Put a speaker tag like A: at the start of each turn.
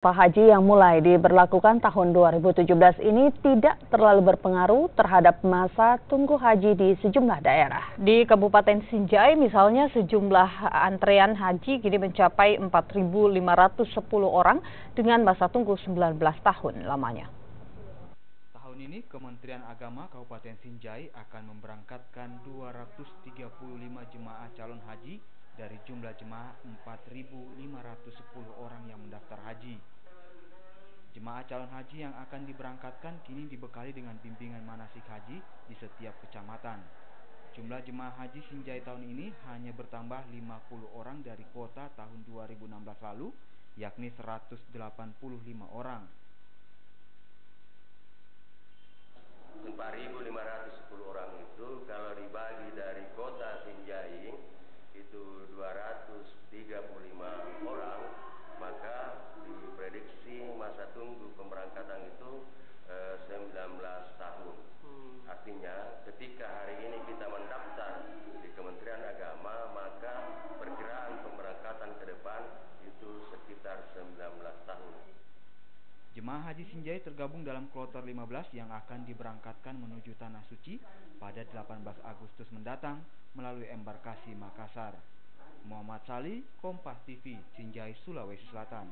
A: Haji yang mulai diberlakukan tahun 2017 ini tidak terlalu berpengaruh terhadap masa tunggu haji di sejumlah daerah. Di Kabupaten Sinjai misalnya sejumlah antrean haji kini mencapai 4.510 orang dengan masa tunggu 19 tahun lamanya.
B: Tahun ini Kementerian Agama Kabupaten Sinjai akan memberangkatkan 235 jemaah calon haji dari jumlah jemaah 4.510 orang yang mendaftar haji. Jemaah calon haji yang akan diberangkatkan kini dibekali dengan bimbingan manasik haji di setiap kecamatan. Jumlah jemaah haji Sinjai tahun ini hanya bertambah 50 orang dari kuota tahun 2016 lalu, yakni 185 orang.
C: 4.510 orang itu kalau dibagi dari kota Sinjai itu 235 orang, maka diprediksi masa tunggu pemberangkatan itu 19 tahun. Artinya ketika hari ini kita mendaftar di Kementerian Agama, maka perkiraan pemberangkatan ke depan itu sekitar 19 tahun.
B: Jemaah haji Sinjai tergabung dalam kloter 15 yang akan diberangkatkan menuju Tanah Suci pada 18 Agustus mendatang melalui embarkasi Makassar. Muhammad Salih, Kompas TV, Sinjai, Sulawesi Selatan.